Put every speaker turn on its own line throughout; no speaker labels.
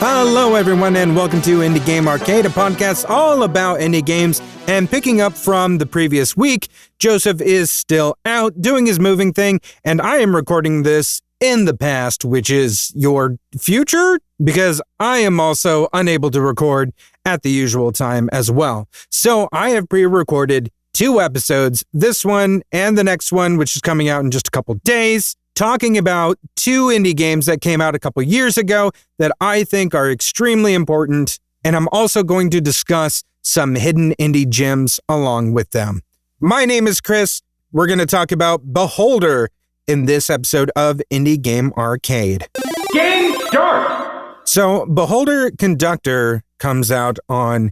Hello, everyone, and welcome to Indie Game Arcade, a podcast all about indie games. And picking up from the previous week, Joseph is still out doing his moving thing, and I am recording this in the past, which is your future, because I am also unable to record at the usual time as well. So I have pre-recorded 2 episodes, this one and the next one, which is coming out in just a couple days, talking about 2 indie games that came out a couple years ago that I think are extremely important, and I'm also going to discuss some hidden indie gems along with them. My name is Chris. We're going to talk about Beholder in this episode of Indie Game Arcade.
Game start!
So, Beholder Conductor comes out on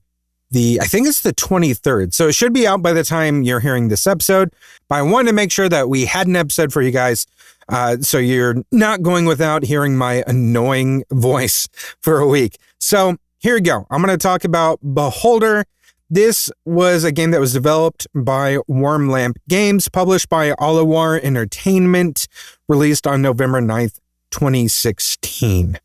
I think it's the 23rd, so it should be out by the time you're hearing this episode. But I wanted to make sure that we had an episode for you guys, so you're not going without hearing my annoying voice for a week. So here we go. I'm going to talk about Beholder. This was a game that was developed by Worm Lamp Games, published by Alawar Entertainment, released on November 9th, 2016.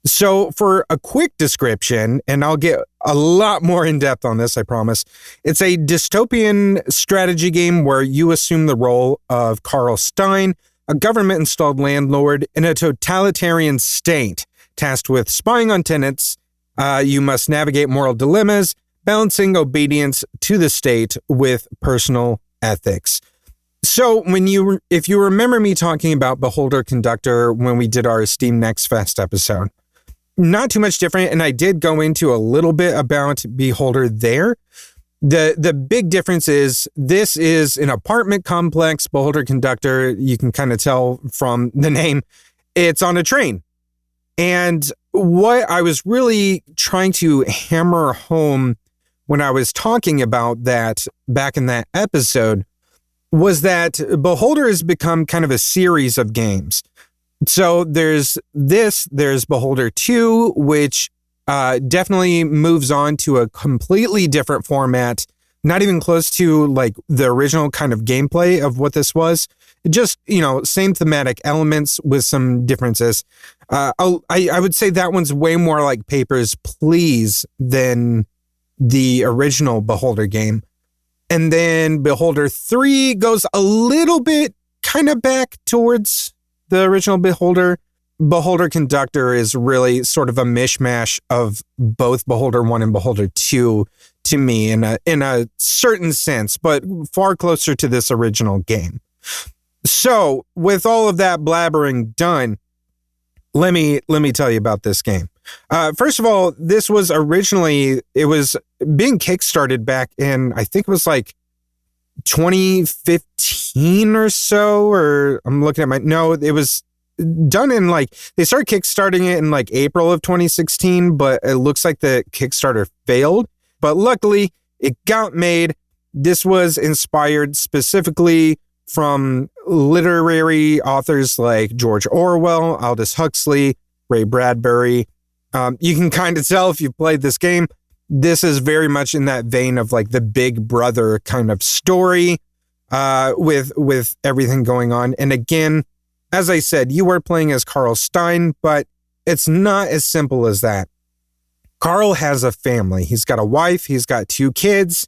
So for a quick description, and I'll get a lot more in depth on this, I promise. It's a dystopian strategy game where you assume the role of Carl Stein, a government-installed landlord in a totalitarian state, tasked with spying on tenants. You must navigate moral dilemmas, balancing obedience to the state with personal ethics. So if you remember me talking about Beholder Conductor when we did our Steam Next Fest episode, not too much different, and I did go into a little bit about Beholder there. The big difference is this is an apartment complex. Beholder Conductor, you can kind of tell from the name, it's on a train. And what I was really trying to hammer home when I was talking about that back in that episode was that Beholder has become kind of a series of games. So there's Beholder 2, which definitely moves on to a completely different format, not even close to like the original kind of gameplay of what this was. Just, same thematic elements with some differences. I would say that one's way more like Papers, Please than the original Beholder game. And then Beholder 3 goes a little bit kind of back towards the original Beholder. Beholder Conductor is really sort of a mishmash of both Beholder 1 and Beholder 2 to me in a certain sense, but far closer to this original game. So with all of that blabbering done, let me tell you about this game. First of all, this was it was being kickstarted back in, I think it was like 2015 or so, or I'm looking at it was done in they started kickstarting it in April of 2016, but it looks like the Kickstarter failed. But luckily it got made. This was inspired specifically from literary authors like George Orwell, Aldous Huxley, Ray Bradbury. You can kind of tell if you've played this game. This is very much in that vein of the Big Brother kind of story, with everything going on. And again, as I said, you are playing as Carl Stein, but it's not as simple as that. Carl has a family. He's got a wife, he's got 2 kids,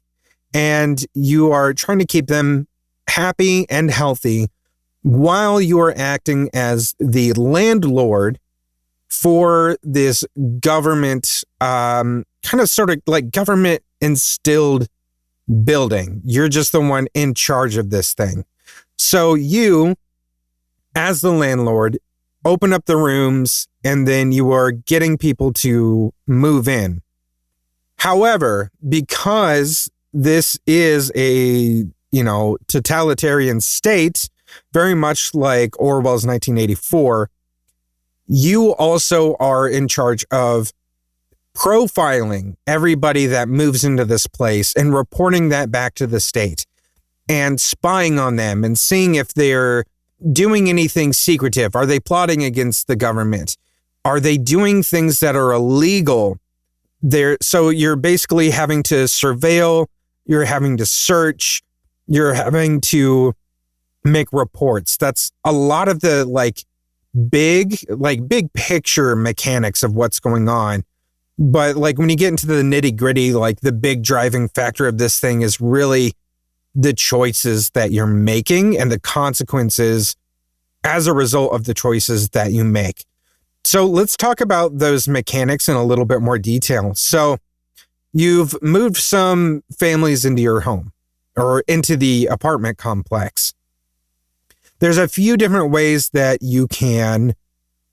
and you are trying to keep them happy and healthy while you are acting as the landlord for this government, kind of sort of government instilled building. You're just the one in charge of this thing. So you, as the landlord, open up the rooms and then you are getting people to move in. However, because this is a, totalitarian state, very much like Orwell's 1984, you also are in charge of profiling everybody that moves into this place and reporting that back to the state and spying on them and seeing if they're doing anything secretive. Are they plotting against the government? Are they doing things that are illegal? So you're basically having to surveil, you're having to search, you're having to make reports. That's a lot of the big picture mechanics of what's going on. But like when you get into the nitty gritty, like the big driving factor of this thing is really the choices that you're making and the consequences as a result of the choices that you make. So let's talk about those mechanics in a little bit more detail. So you've moved some families into your home or into the apartment complex. There's a few different ways that you can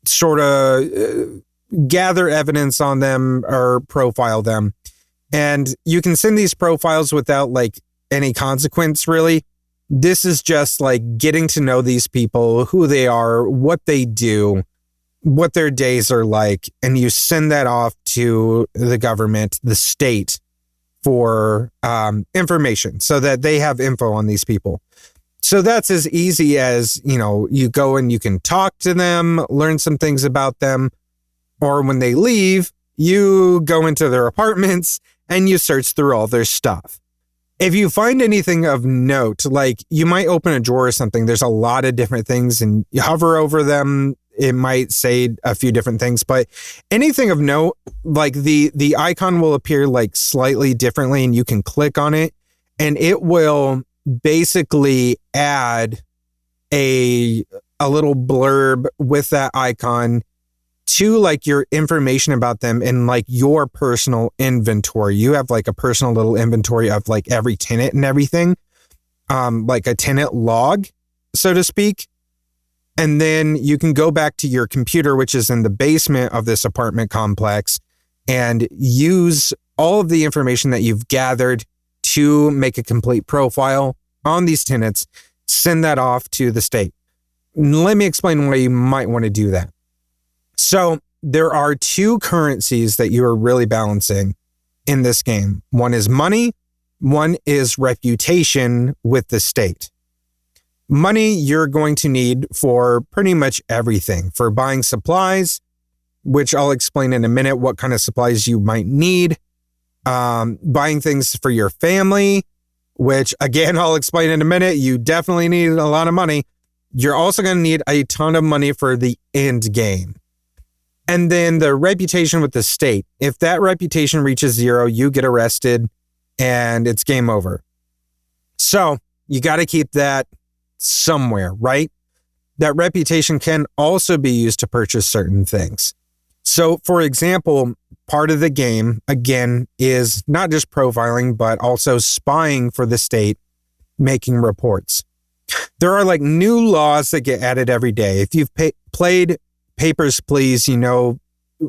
sort of gather evidence on them or profile them. And you can send these profiles without like any consequence, really. This is just like getting to know these people, who they are, what they do, what their days are like. And you send that off to the government, the state, for information so that they have info on these people. So that's as easy as, you go and you can talk to them, learn some things about them. Or when they leave, you go into their apartments and you search through all their stuff. If you find anything of note, like you might open a drawer or something, there's a lot of different things and you hover over them, it might say a few different things, but anything of note, like the icon will appear like slightly differently and you can click on it and it will basically add a little blurb with that icon to like your information about them in like your personal inventory. You have like a personal little inventory of like every tenant and everything, like a tenant log, so to speak. And then you can go back to your computer, which is in the basement of this apartment complex, and use all of the information that you've gathered to make a complete profile on these tenants, send that off to the state. Let me explain why you might want to do that. So there are two currencies that you are really balancing in this game. One is money, one is reputation with the state. Money you're going to need for pretty much everything, for buying supplies, which I'll explain in a minute what kind of supplies you might need, buying things for your family, which again, I'll explain in a minute. You definitely need a lot of money. You're also going to need a ton of money for the end game. And then the reputation with the state. If that reputation reaches 0, you get arrested and it's game over. So you got to keep that somewhere, right? That reputation can also be used to purchase certain things. So for example, part of the game, again, is not just profiling, but also spying for the state, making reports. There are like new laws that get added every day. If you've played Papers, Please, you know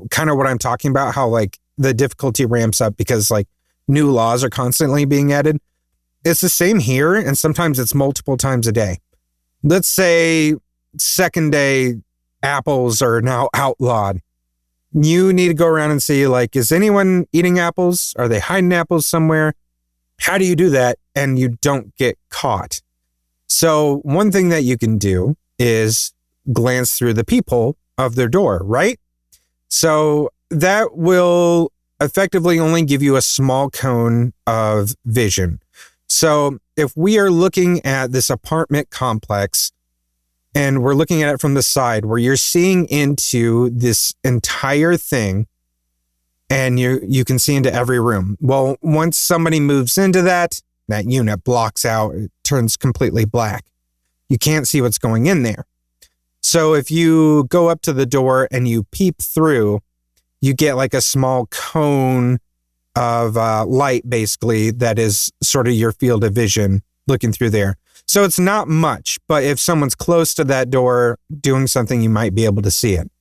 kind of what I'm talking about, how like the difficulty ramps up because like new laws are constantly being added. It's the same here, and sometimes it's multiple times a day. Let's say second day apples are now outlawed. You need to go around and see like, is anyone eating apples? Are they hiding apples somewhere? How do you do that and you don't get caught? So one thing that you can do is glance through the peephole of their door, right? So that will effectively only give you a small cone of vision. So if we are looking at this apartment complex and we're looking at it from the side where you're seeing into this entire thing and you can see into every room. Well, once somebody moves into that unit blocks out, it turns completely black. You can't see what's going in there. So if you go up to the door and you peep through, you get like a small cone of light, basically, that is sort of your field of vision looking through there. So it's not much, but if someone's close to that door doing something, you might be able to see it.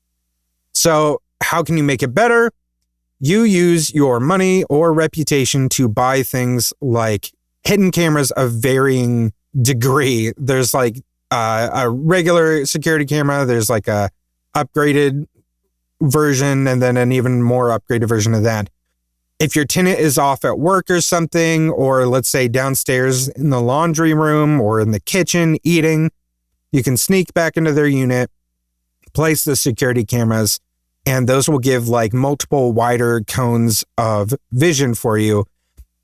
So how can you make it better? You use your money or reputation to buy things like hidden cameras of varying degree. There's like a regular security camera. There's like a upgraded version and then an even more upgraded version of that. If your tenant is off at work or something, or let's say downstairs in the laundry room or in the kitchen eating, you can sneak back into their unit, place the security cameras, and those will give like multiple wider cones of vision for you.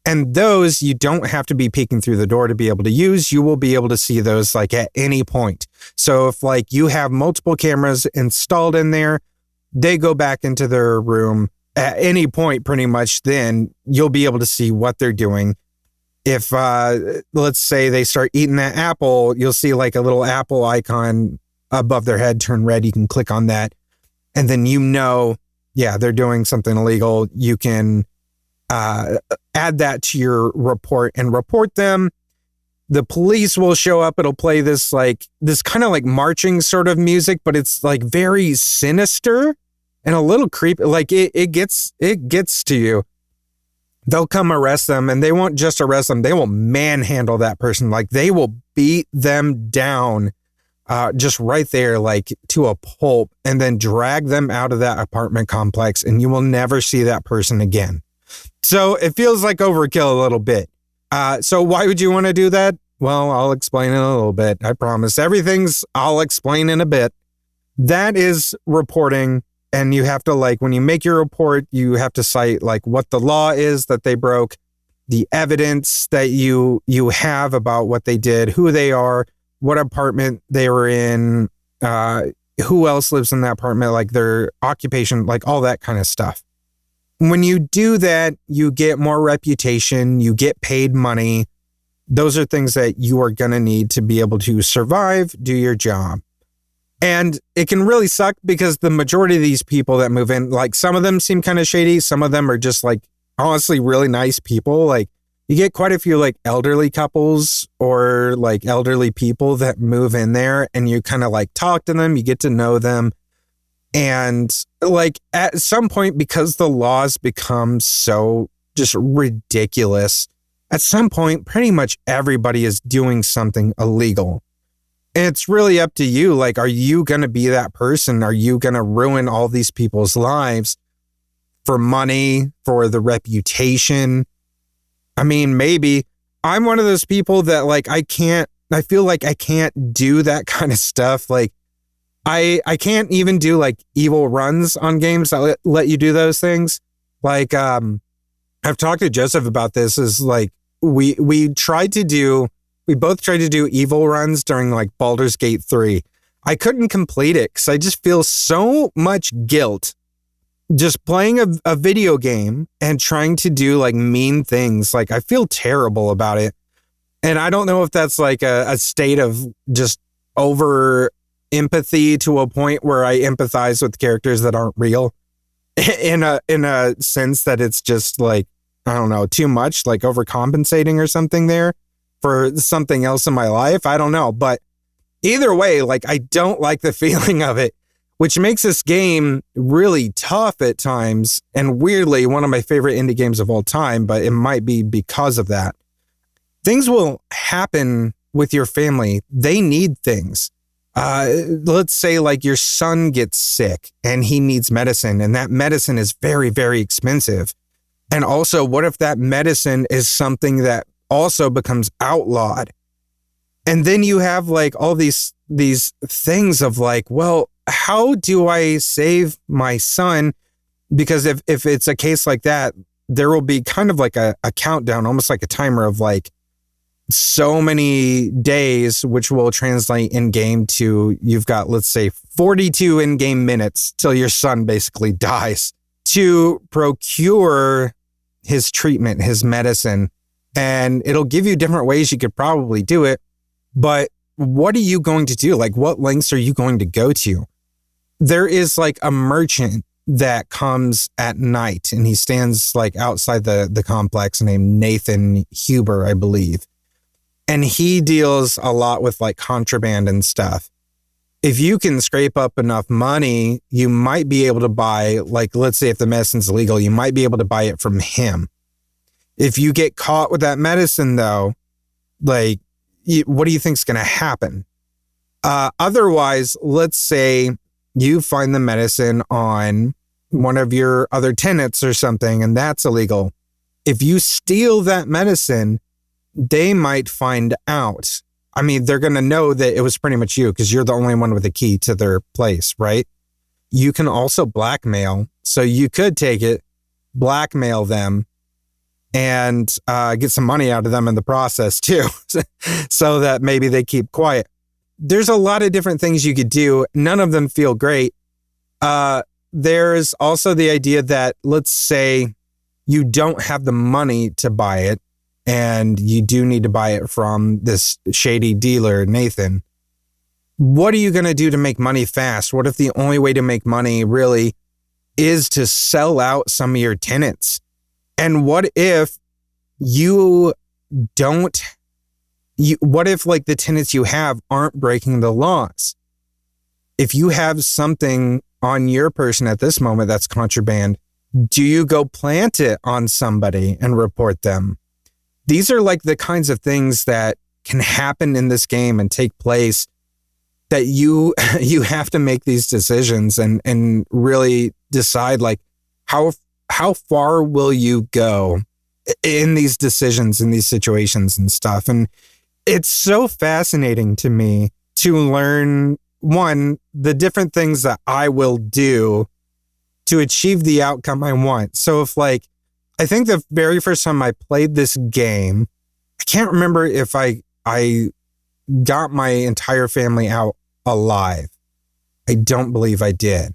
And those you don't have to be peeking through the door to be able to use. You will be able to see those like at any point. So if like you have multiple cameras installed in there, they go back into their room at any point pretty much, then you'll be able to see what they're doing. If let's say they start eating that apple, you'll see like a little apple icon above their head turn red. You can click on that. And then yeah, they're doing something illegal. You can add that to your report and report them. The police will show up. It'll play this kind of like marching sort of music, but it's like very sinister and a little creepy. Like it gets to you. They'll come arrest them, and they won't just arrest them. They will manhandle that person. Like they will beat them down just right there, like to a pulp, and then drag them out of that apartment complex, and you will never see that person again. So it feels like overkill a little bit. So why would you want to do that? Well, I'll explain in a little bit. I promise. I'll explain in a bit. That is reporting. And you have to when you make your report, you have to cite like what the law is that they broke, the evidence that you have about what they did, who they are, what apartment they were in, who else lives in that apartment, like their occupation, like all that kind of stuff. When you do that, you get more reputation, you get paid money. Those are things that you are going to need to be able to survive, do your job. And it can really suck because the majority of these people that move in, like some of them seem kind of shady. Some of them are just like honestly really nice people. Like you get quite a few like elderly couples or like elderly people that move in there, and you kind of like talk to them, you get to know them. And like at some point, because the laws become so just ridiculous, at some point, pretty much everybody is doing something illegal. And it's really up to you. Like, are you going to be that person? Are you going to ruin all these people's lives for money, for the reputation? I mean, maybe. I'm one of those people that like, I feel like I can't do that kind of stuff. Like, I can't even do like evil runs on games that let you do those things. Like, I've talked to Joseph about this, is like, we both tried to do evil runs during like Baldur's Gate 3. I couldn't complete it because I just feel so much guilt just playing a video game and trying to do like mean things. Like I feel terrible about it. And I don't know if that's like a state of just over empathy to a point where I empathize with characters that aren't real in a sense that it's just like, I don't know, too much, like overcompensating or something there for something else in my life. I don't know. But either way, like I don't like the feeling of it, which makes this game really tough at times. And weirdly, one of my favorite indie games of all time, but it might be because of that. Things will happen with your family. They need things. Let's say like your son gets sick and he needs medicine, and that medicine is very, very expensive. And also, what if that medicine is something that also becomes outlawed? And then you have like all these things of like, well, how do I save my son? Because if it's a case like that, there will be kind of like a countdown, almost like a timer of like so many days, which will translate in game to, you've got, let's say 42 in-game minutes till your son basically dies to procure his treatment, his medicine. And it'll give you different ways you could probably do it. But what are you going to do? Like, what lengths are you going to go to? There is like a merchant that comes at night, and he stands like outside the complex, named Nathan Huber, I believe. And he deals a lot with like contraband and stuff. If you can scrape up enough money, you might be able to buy, like, let's say if the medicine's illegal, you might be able to buy it from him. If you get caught with that medicine, though, like, what do you think's going to happen? Otherwise, let's say you find the medicine on one of your other tenants or something, and that's illegal. If you steal that medicine, they might find out. I mean, they're going to know that it was pretty much you because you're the only one with a key to their place, right? You can also blackmail. So you could take it, blackmail them, and get some money out of them in the process too, so that maybe they keep quiet. There's a lot of different things you could do. None of them feel great. There's also the idea that, let's say you don't have the money to buy it and you do need to buy it from this shady dealer, Nathan. What are you going to do to make money fast? What if the only way to make money really is to sell out some of your tenants? And what if what if like the tenants you have aren't breaking the laws? If you have something on your person at this moment that's contraband, do you go plant it on somebody and report them? These are like the kinds of things that can happen in this game and take place that you have to make these decisions and really decide like how far will you go in these decisions, in these situations and stuff. And it's so fascinating to me to learn, one, the different things that I will do to achieve the outcome I want. So if like, I think the very first time I played this game, I can't remember if I got my entire family out alive. I don't believe I did.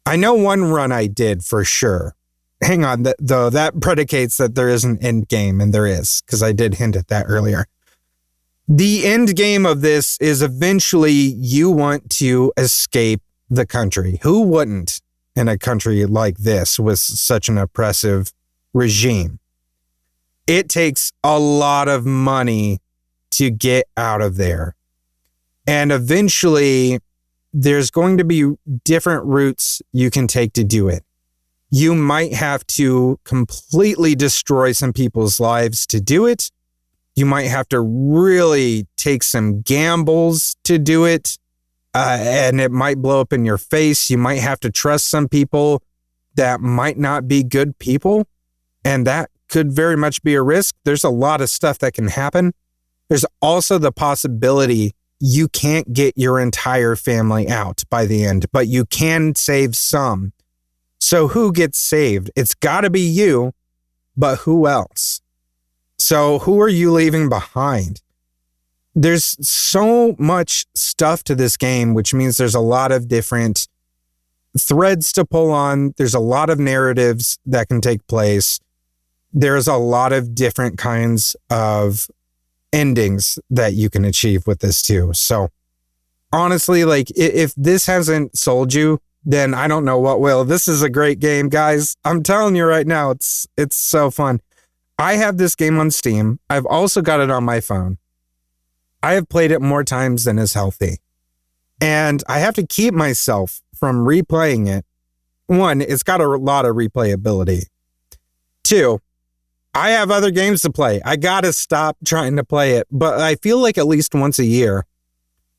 I know one run I did for sure. Hang on, though, that predicates that there is an end game, and there is, because I did hint at that earlier. The end game of this is eventually you want to escape the country. Who wouldn't in a country like this with such an oppressive regime? It takes a lot of money to get out of there. And eventually, there's going to be different routes you can take to do it. You might have to completely destroy some people's lives to do it. You might have to really take some gambles to do it, and it might blow up in your face. You might have to trust some people that might not be good people, and that could very much be a risk. There's a lot of stuff that can happen. There's also the possibility you can't get your entire family out by the end, but you can save some. So who gets saved? It's got to be you, but who else? So who are you leaving behind? There's so much stuff to this game, which means there's a lot of different threads to pull on. There's a lot of narratives that can take place. There's a lot of different kinds of endings that you can achieve with this too. So honestly, like if this hasn't sold you, then I don't know what will. This is a great game, guys. I'm telling you right now, it's so fun. I have this game on Steam. I've also got it on my phone. I have played it more times than is healthy. And I have to keep myself from replaying it. One, it's got a lot of replayability. Two, I have other games to play. I gotta stop trying to play it. But I feel like at least once a year,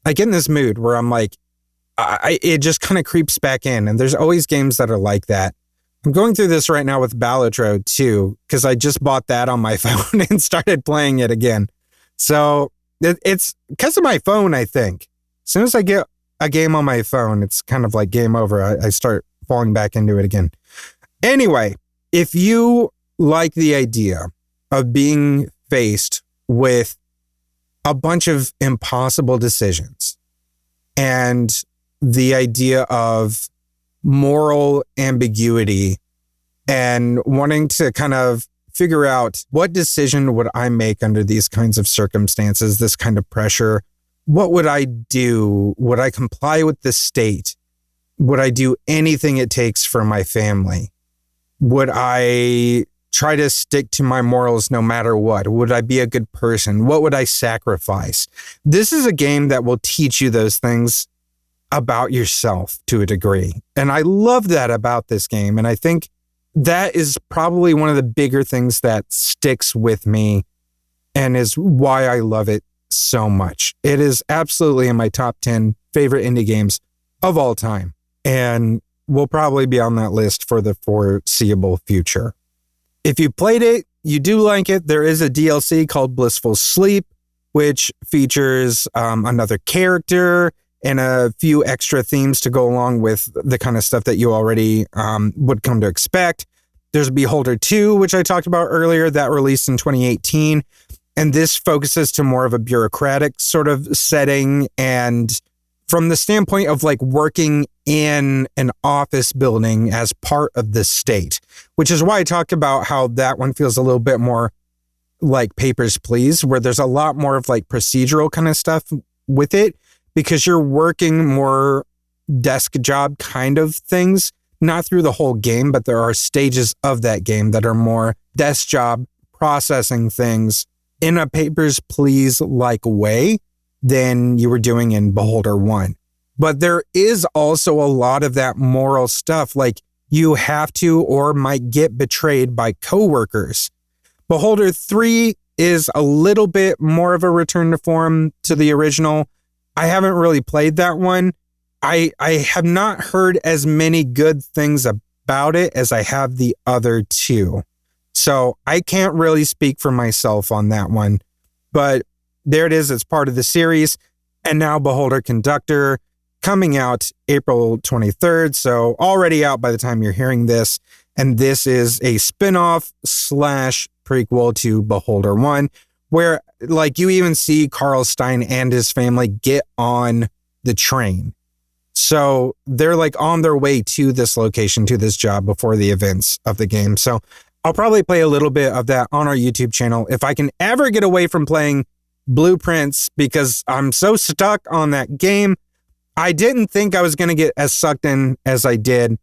I get in this mood where I'm like, it just kind of creeps back in. And there's always games that are like that. I'm going through this right now with Balatro too, because I just bought that on my phone and started playing it again. So it's because of my phone, I think. As soon as I get a game on my phone, it's kind of like game over. I start falling back into it again. Anyway, if you like the idea of being faced with a bunch of impossible decisions and the idea of moral ambiguity and wanting to kind of figure out what decision would I make under these kinds of circumstances, this kind of pressure, what would I do? Would I comply with the state? Would I do anything it takes for my family? Would I try to stick to my morals no matter what? Would I be a good person? What would I sacrifice? This is a game that will teach you those things about yourself to a degree. And I love that about this game. And I think that is probably one of the bigger things that sticks with me and is why I love it so much. It is absolutely in my top 10 favorite indie games of all time. And will probably be on that list for the foreseeable future. If you played it, you do like it, there is a DLC called Blissful Sleep, which features another character and a few extra themes to go along with the kind of stuff that you already would come to expect. There's Beholder 2, which I talked about earlier, that released in 2018. And this focuses to more of a bureaucratic sort of setting. And from the standpoint of like working in an office building as part of the state, which is why I talked about how that one feels a little bit more like Papers, Please, where there's a lot more of like procedural kind of stuff with it, because you're working more desk job kind of things, not through the whole game, but there are stages of that game that are more desk job processing things in a Papers, Please like way than you were doing in Beholder 1. But there is also a lot of that moral stuff, like you have to or might get betrayed by coworkers. Beholder 3 is a little bit more of a return to form to the original. I haven't really played that one. I have not heard as many good things about it as I have the other two. So I can't really speak for myself on that one. But there it is. It's part of the series. And now Beholder Conductor, coming out April 23rd. So already out by the time you're hearing this. And this is a spin-off / prequel to Beholder 1, where like you even see Carl Stein and his family get on the train. So they're like on their way to this location, to this job before the events of the game. So I'll probably play a little bit of that on our YouTube channel if I can ever get away from playing Blueprints, because I'm so stuck on that game. I didn't think I was going to get as sucked in as I did.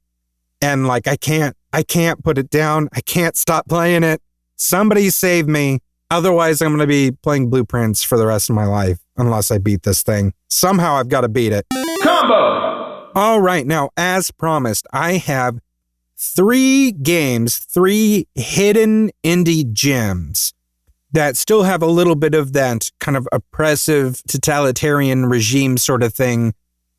And like, I can't put it down. I can't stop playing it. Somebody save me. Otherwise, I'm going to be playing Blueprints for the rest of my life unless I beat this thing. Somehow I've got to beat it.
Combo!
All right. Now, as promised, I have 3 games, 3 hidden indie gems that still have a little bit of that kind of oppressive totalitarian regime sort of thing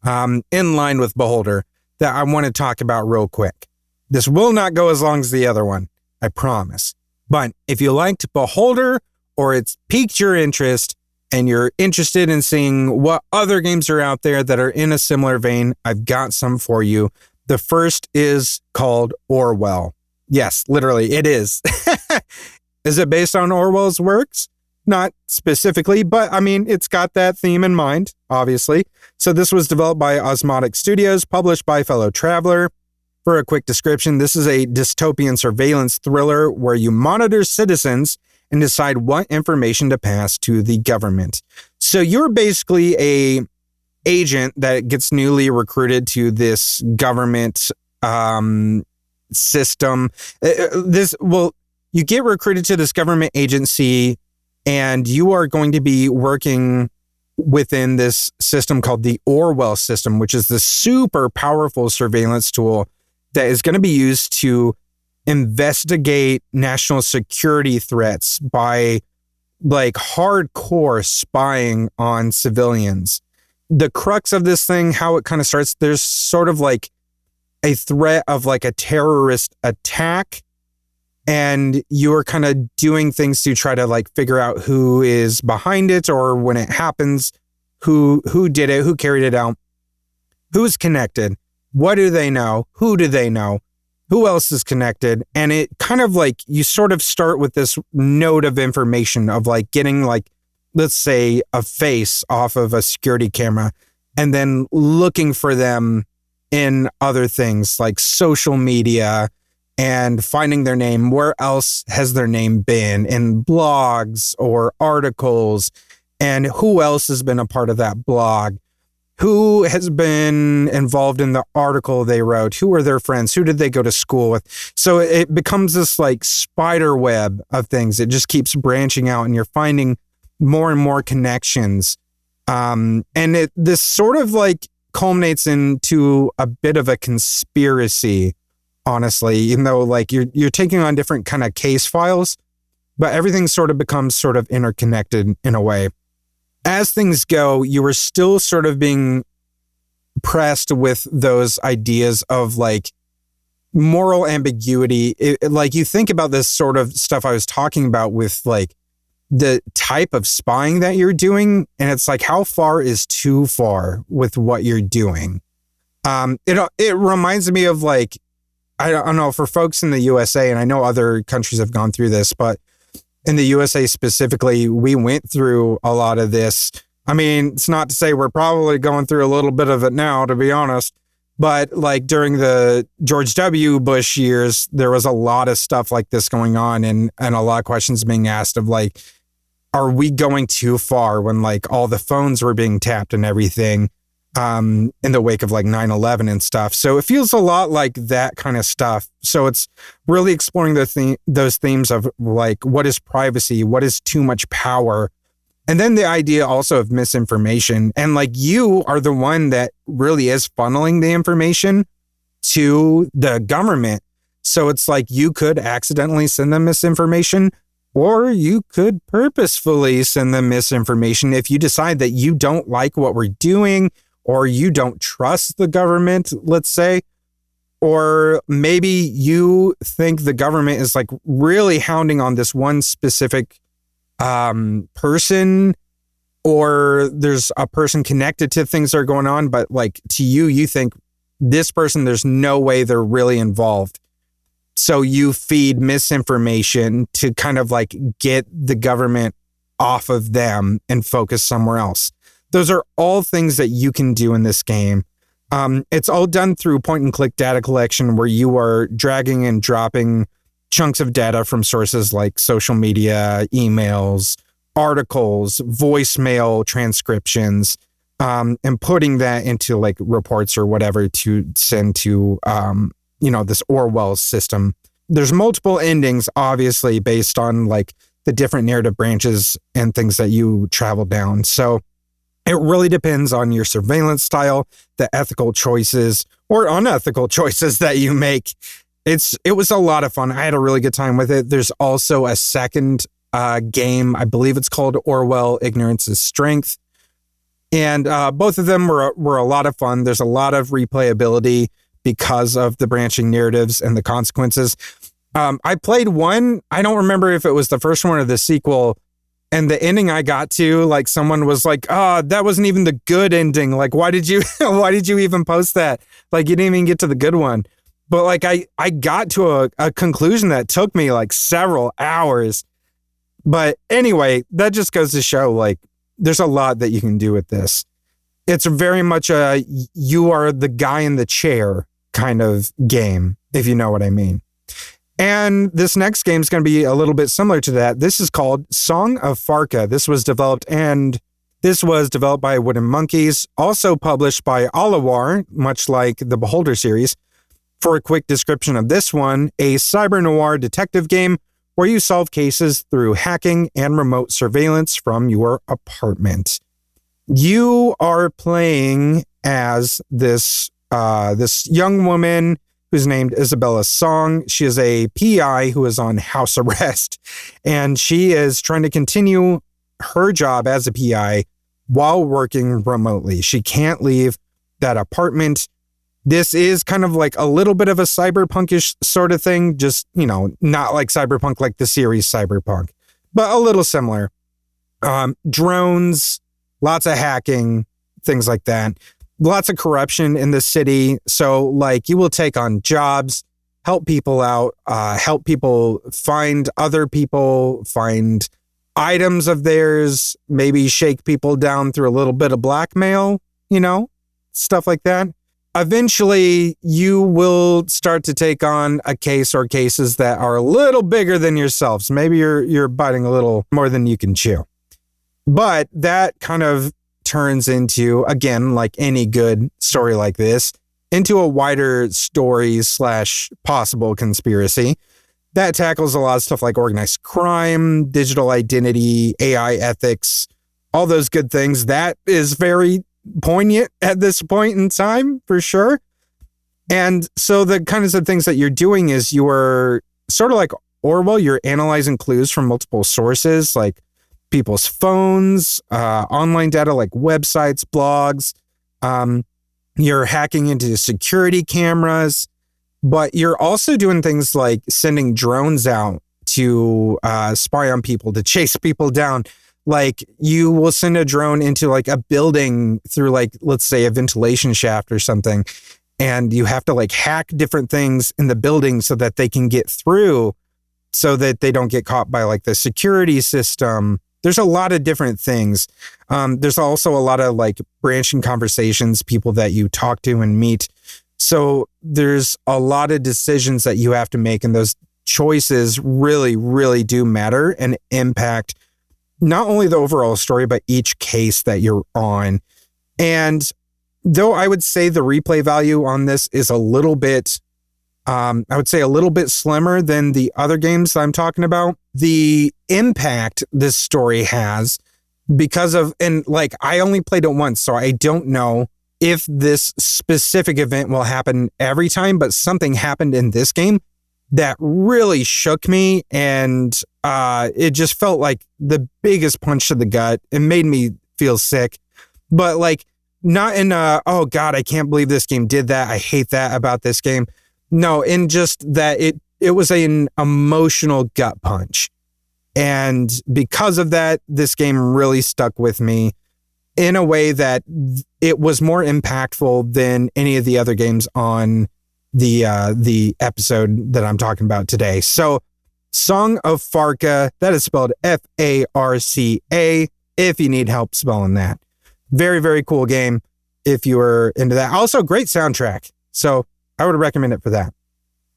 in line with Beholder that I want to talk about real quick. This will not go as long as the other one, I promise. But if you liked Beholder or it's piqued your interest and you're interested in seeing what other games are out there that are in a similar vein, I've got some for you. The first is called Orwell. Yes, literally, it is. Is it based on Orwell's works? Not specifically, but I mean, it's got that theme in mind, obviously. So this was developed by Osmotic Studios, published by Fellow Traveler. For a quick description, this is a dystopian surveillance thriller where you monitor citizens and decide what information to pass to the government. So you're basically a agent that gets newly recruited to this government system. You get recruited to this government agency, and you are going to be working within this system called the Orwell system, which is the super powerful surveillance tool that is going to be used to investigate national security threats by like hardcore spying on civilians. The crux of this thing, how it kind of starts, there's sort of like a threat of like a terrorist attack, and you're kind of doing things to try to like figure out who is behind it, or when it happens, who did it, who carried it out, who's connected, what do they know, who do they know, who else is connected. And it kind of like, you sort of start with this node of information of like getting like, let's say a face off of a security camera, and then looking for them in other things like social media and finding their name. Where else has their name been in blogs or articles, and who else has been a part of that blog? Who has been involved in the article they wrote? Who are their friends? Who did they go to school with? So it becomes this like spider web of things. It just keeps branching out, and you're finding more and more connections. And this sort of like culminates into a bit of a conspiracy, honestly, even though like you're taking on different kind of case files, but everything sort of becomes sort of interconnected in a way. As things go, you were still sort of being pressed with those ideas of like moral ambiguity. Like you think about this sort of stuff I was talking about with like the type of spying that you're doing, and it's like, how far is too far with what you're doing? It reminds me of like I don't know, for folks in the USA, and I know other countries have gone through this, but in the USA specifically, we went through a lot of this. I mean, it's not to say we're probably going through a little bit of it now, to be honest, but like during the George W. Bush years, there was a lot of stuff like this going on, and a lot of questions being asked of like, are we going too far when like all the phones were being tapped and everything in the wake of like 9/11 and stuff. So it feels a lot like that kind of stuff. So it's really exploring those themes of like, what is privacy? What is too much power? And then the idea also of misinformation. And like, you are the one that really is funneling the information to the government. So it's like you could accidentally send them misinformation, or you could purposefully send them misinformation if you decide that you don't like what we're doing, or you don't trust the government, let's say, or maybe you think the government is like really hounding on this one specific person, or there's a person connected to things that are going on, but like to you, you think this person, there's no way they're really involved. So you feed misinformation to kind of like get the government off of them and focus somewhere else. Those are all things that you can do in this game. It's all done through point and click data collection, where you are dragging and dropping chunks of data from sources like social media, emails, articles, voicemail transcriptions, and putting that into like reports or whatever to send to, this Orwell system. There's multiple endings, obviously, based on like the different narrative branches and things that you travel down. So it really depends on your surveillance style, the ethical choices or unethical choices that you make. It was a lot of fun. I had a really good time with it. There's also a second game. I believe it's called Orwell, Ignorance is Strength. And both of them were a lot of fun. There's a lot of replayability because of the branching narratives and the consequences. I played one. I don't remember if it was the first one or the sequel. And the ending I got to, like, someone was like, "Oh, that wasn't even the good ending. Like, why did you even post that? Like, you didn't even get to the good one." But like, I got to a conclusion that took me like several hours. But anyway, that just goes to show, like, there's a lot that you can do with this. It's very much a you are the guy in the chair kind of game, if you know what I mean. And this next game is going to be a little bit similar to that. This is called Song of Farca. This was developed by Wooden Monkeys, also published by Alawar, much like the Beholder series. For a quick description of this one, a cyber noir detective game where you solve cases through hacking and remote surveillance from your apartment. You are playing as this young woman who's named Isabella Song. She is a PI who is on house arrest, and she is trying to continue her job as a PI while working remotely. She can't leave that apartment. This is kind of like a little bit of a cyberpunkish sort of thing, just, not like cyberpunk like the series Cyberpunk, but a little similar. Drones, lots of hacking, things like that. Lots of corruption in the city. So like, you will take on jobs, help people out, help people find other people, find items of theirs, maybe shake people down through a little bit of blackmail, stuff like that. Eventually, you will start to take on a case or cases that are a little bigger than yourselves. Maybe you're biting a little more than you can chew. But that kind of turns into, again, like any good story like this, into a wider story / possible conspiracy that tackles a lot of stuff like organized crime, digital identity, AI ethics, all those good things. That is very poignant at this point in time, for sure. And so the kinds of things that you're doing is you're sort of like Orwell, you're analyzing clues from multiple sources, like people's phones, online data like websites, blogs. You're hacking into security cameras, but you're also doing things like sending drones out to spy on people, to chase people down. Like, you will send a drone into like a building through, like, let's say a ventilation shaft or something, and you have to like hack different things in the building so that they can get through, so that they don't get caught by like the security system. There's a lot of different things. There's also a lot of like branching conversations, people that you talk to and meet. So there's a lot of decisions that you have to make, and those choices really, really do matter and impact not only the overall story, but each case that you're on. And though I would say the replay value on this is a little bit, I would say a little bit slimmer than the other games I'm talking about, the impact this story has because of, and like I only played it once, so I don't know if this specific event will happen every time, but something happened in this game that really shook me, and it just felt like the biggest punch to the gut. It made me feel sick, but like not in oh God, I can't believe this game did that. I hate that about this game. No, in just that it was an emotional gut punch. And because of that, this game really stuck with me in a way that it was more impactful than any of the other games on the episode that I'm talking about today. So Song of Farca, that is spelled Farca, if you need help spelling that. Very, very cool game if you were into that. Also, great soundtrack. So I would recommend it for that.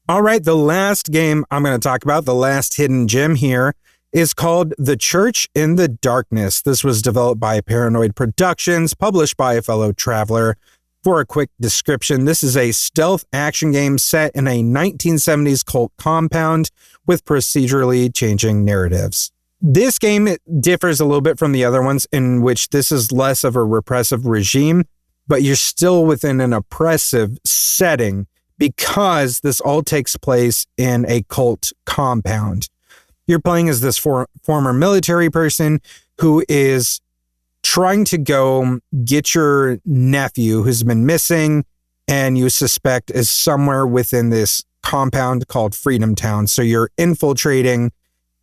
All right, the last game I'm going to talk about, the last hidden gem here, is called The Church in the Darkness. This was developed by Paranoid Productions, published by a fellow traveler. For a quick description, this is a stealth action game set in a 1970s cult compound with procedurally changing narratives. This game differs a little bit from the other ones in which this is less of a repressive regime, but you're still within an oppressive setting because this all takes place in a cult compound. You're playing as this former military person who is trying to go get your nephew who's been missing and you suspect is somewhere within this compound called Freedom Town. So you're infiltrating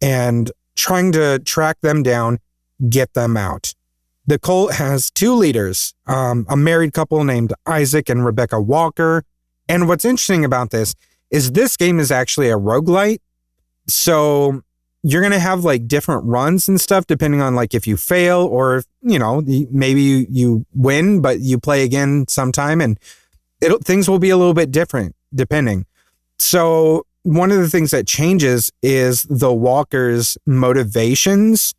and trying to track them down, get them out. The cult has two leaders, a married couple named Isaac and Rebecca Walker. And what's interesting about this is this game is actually a roguelite. So you're going to have like different runs and stuff depending on like if you fail or, if, you know, maybe you win, but you play again sometime and things will be a little bit different depending. So one of the things that changes is the walkers' motivations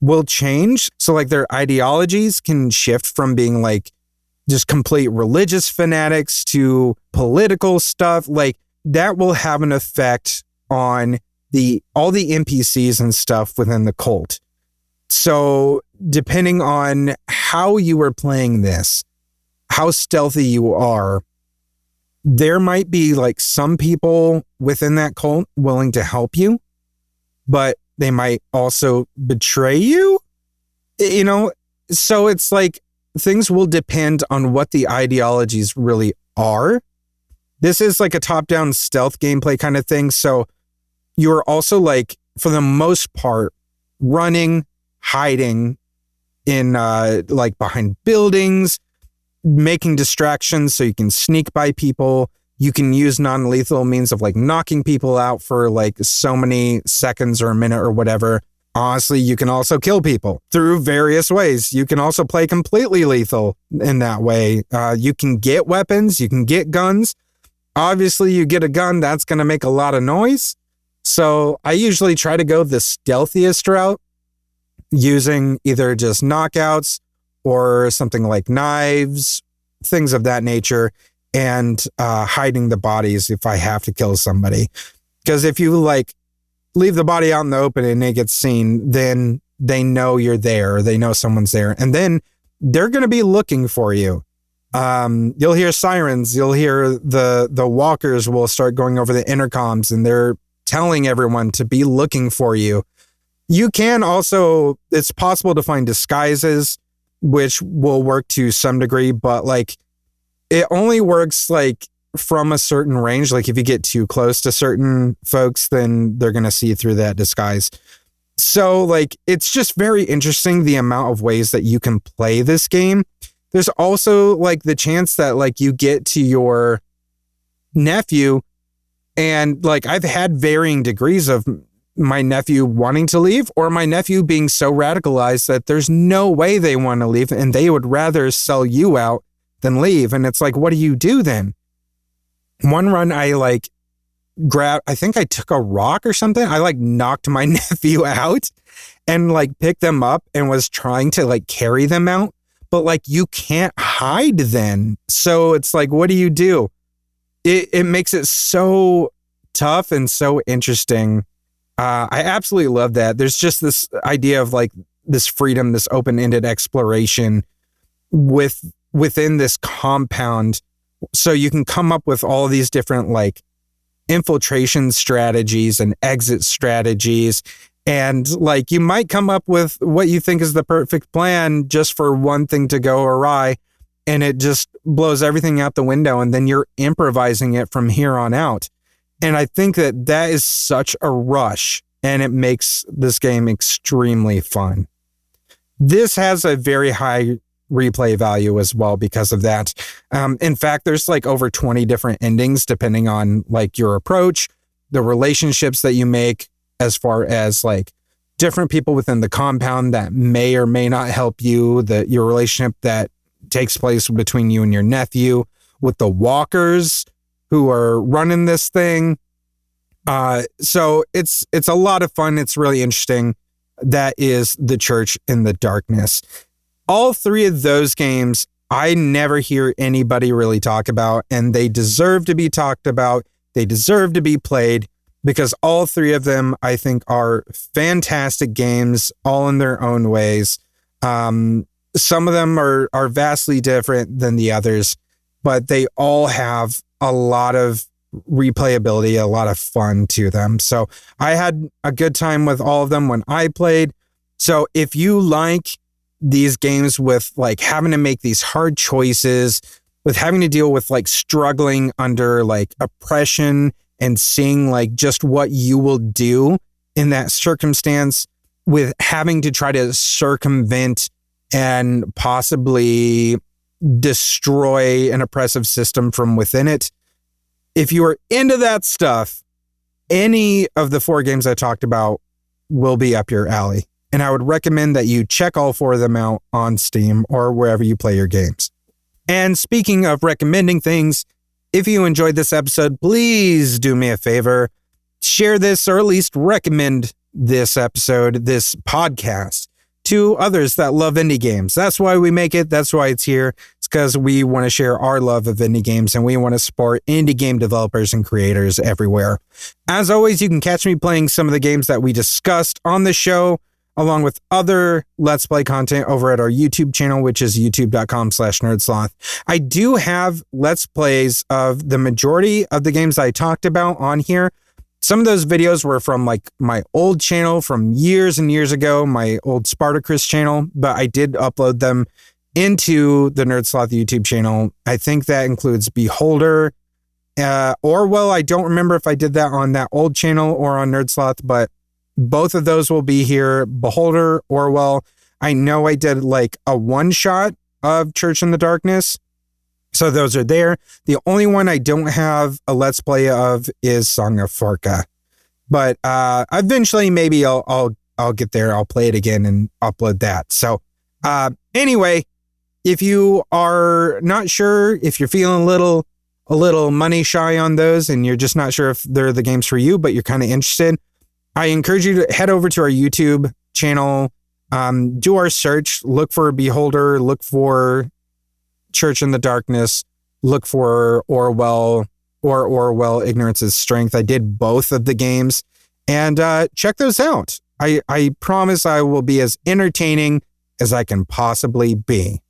will change. So like their ideologies can shift from being like just complete religious fanatics to political stuff. Like that will have an effect on all the NPCs and stuff within the cult. So depending on how you are playing this, how stealthy you are, there might be like some people within that cult willing to help you, but they might also betray you, you know? So it's like things will depend on what the ideologies really are. This is like a top-down stealth gameplay kind of thing. So you're also like, for the most part, running, hiding in like behind buildings, making distractions so you can sneak by people. You can use non-lethal means of like knocking people out for like so many seconds or a minute or whatever. Honestly, you can also kill people through various ways. You can also play completely lethal in that way. You can get weapons, you can get guns. Obviously, you get a gun, that's going to make a lot of noise. So I usually try to go the stealthiest route using either just knockouts or something like knives, things of that nature, and hiding the bodies if I have to kill somebody. Because if you like leave the body out in the open and it gets seen, then they know you're there, they know someone's there, and then they're going to be looking for you. You'll hear sirens, you'll hear the walkers will start going over the intercoms and they're telling everyone to be looking for you. You can also, it's possible to find disguises, which will work to some degree, but like it only works like from a certain range. Like if you get too close to certain folks, then they're going to see through that disguise. So like, it's just very interesting the amount of ways that you can play this game. There's also like the chance that like you get to your nephew. And like, I've had varying degrees of my nephew wanting to leave or my nephew being so radicalized that there's no way they want to leave and they would rather sell you out than leave. And it's like, what do you do then? One run, I like I think I took a rock or something. I like knocked my nephew out and like picked them up and was trying to like carry them out. But like, you can't hide then. So it's like, what do you do? It makes it so tough and so interesting. I absolutely love that. There's just this idea of like this freedom, this open-ended exploration within this compound. So you can come up with all these different like infiltration strategies and exit strategies. And like, you might come up with what you think is the perfect plan just for one thing to go awry. And it just blows everything out the window. And then you're improvising it from here on out. And I think that is such a rush. And it makes this game extremely fun. This has a very high replay value as well because of that. In fact, there's like over 20 different endings depending on like your approach, the relationships that you make as far as like different people within the compound that may or may not help you, your relationship that takes place between you and your nephew with the walkers who are running this thing. So it's a lot of fun. It's really interesting. That is The Church in the Darkness. All three of those games, I never hear anybody really talk about, and they deserve to be talked about. They deserve to be played because all three of them, I think, are fantastic games, all in their own ways. Some of them are vastly different than the others, but they all have a lot of replayability, a lot of fun to them. So I had a good time with all of them when I played. So if you like these games with like having to make these hard choices, with having to deal with like struggling under like oppression and seeing like just what you will do in that circumstance, with having to try to circumvent and possibly destroy an oppressive system from within it. If you are into that stuff, any of the four games I talked about will be up your alley. And I would recommend that you check all four of them out on Steam or wherever you play your games. And speaking of recommending things, if you enjoyed this episode, please do me a favor. Share this, or at least recommend this episode, this podcast, to others that love indie games. That's why we make it. That's why it's here. It's because we want to share our love of indie games and we want to support indie game developers and creators everywhere. As always, you can catch me playing some of the games that we discussed on the show, along with other Let's Play content over at our YouTube channel, which is youtube.com/nerdsloth. I do have Let's Plays of the majority of the games I talked about on here. Some of those videos were from like my old channel from years and years ago, my old Spartacus channel, but I did upload them into the Nerdsloth YouTube channel. I think that includes Beholder, Orwell. I don't remember if I did that on that old channel or on Nerdsloth, but both of those will be here. Beholder, Orwell. I know I did like a one-shot of Church in the Darkness, so those are there. The only one I don't have a Let's Play of is Song of Farca. But eventually, maybe I'll get there. I'll play it again and upload that. So anyway, if you are not sure, if you're feeling a little money shy on those, and you're just not sure if they're the games for you, but you're kind of interested, I encourage you to head over to our YouTube channel, do our search, look for Beholder, look for Church in the Darkness, look for Orwell or Orwell Ignorance is Strength. I did both of the games, and check those out. I promise I will be as entertaining as I can possibly be.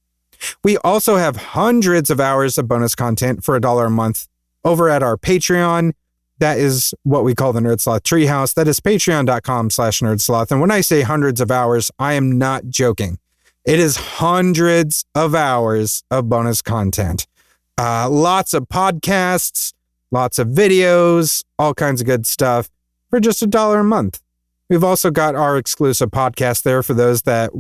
We also have hundreds of hours of bonus content for $1 a month over at our Patreon. That is what we call the Nerdsloth Treehouse. That is patreon.com/nerdsloth. And when I say hundreds of hours, I am not joking. It is hundreds of hours of bonus content. Lots of podcasts, lots of videos, all kinds of good stuff for just $1 a month. We've also got our exclusive podcast there for those that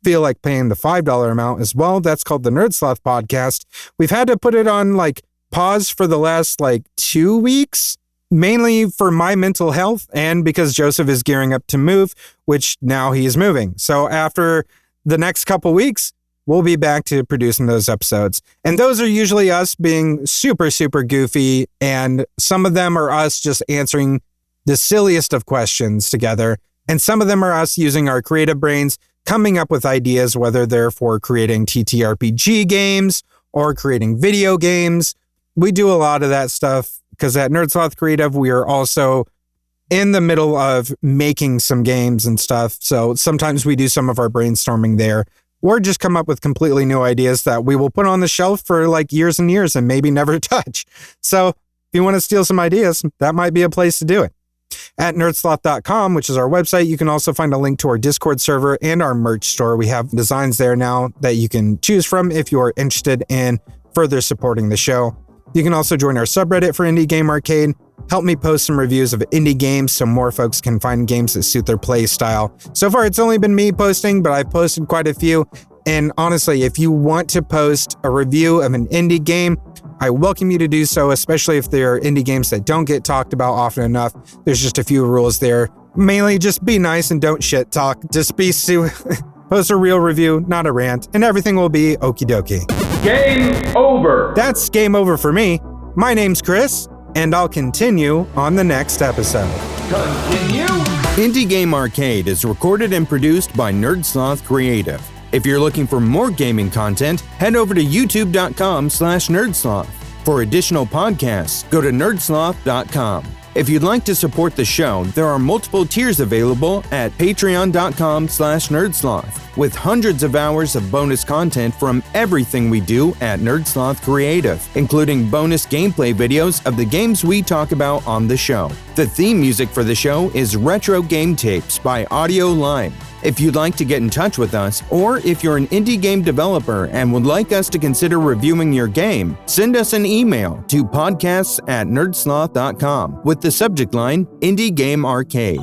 feel like paying the $5 amount as well. That's called the Nerdsloth Podcast. We've had to put it on like paused for the last 2 weeks, mainly for my mental health and because Joseph is gearing up to move, which now he is moving. So after the next couple weeks, we'll be back to producing those episodes. And those are usually us being super, super goofy. And some of them are us just answering the silliest of questions together. And some of them are us using our creative brains, coming up with ideas, whether they're for creating TTRPG games or creating video games. We do a lot of that stuff because at Sloth Creative, we are also in the middle of making some games and stuff. So sometimes we do some of our brainstorming there, or just come up with completely new ideas that we will put on the shelf for years and years and maybe never touch. So if you want to steal some ideas, that might be a place to do it. At nerdsloth.com, which is our website, you can also find a link to our Discord server and our merch store. We have designs there now that you can choose from if you're interested in further supporting the show. You can also join our subreddit for Indie Game Arcade. Help me post some reviews of indie games so more folks can find games that suit their play style. So far, it's only been me posting, but I've posted quite a few. And honestly, if you want to post a review of an indie game, I welcome you to do so, especially if there are indie games that don't get talked about often enough. There's just a few rules there. Mainly just be nice and don't shit talk. Just post a real review, not a rant, and everything will be okie dokie.
Game over.
That's game over for me. My name's Chris, and I'll continue on the next episode.
Continue.
Indie Game Arcade is recorded and produced by Sloth Creative. If you're looking for more gaming content, head over to youtube.com/nerdsloth. For additional podcasts, go to nerdsloth.com. If you'd like to support the show, there are multiple tiers available at patreon.com/nerdsloth, with hundreds of hours of bonus content from everything we do at Sloth Creative, including bonus gameplay videos of the games we talk about on the show. The theme music for the show is Retro Game Tapes by Audio Lime. If you'd like to get in touch with us, or if you're an indie game developer and would like us to consider reviewing your game, send us an email to podcasts@nerdsloth.com with the subject line Indie Game Arcade.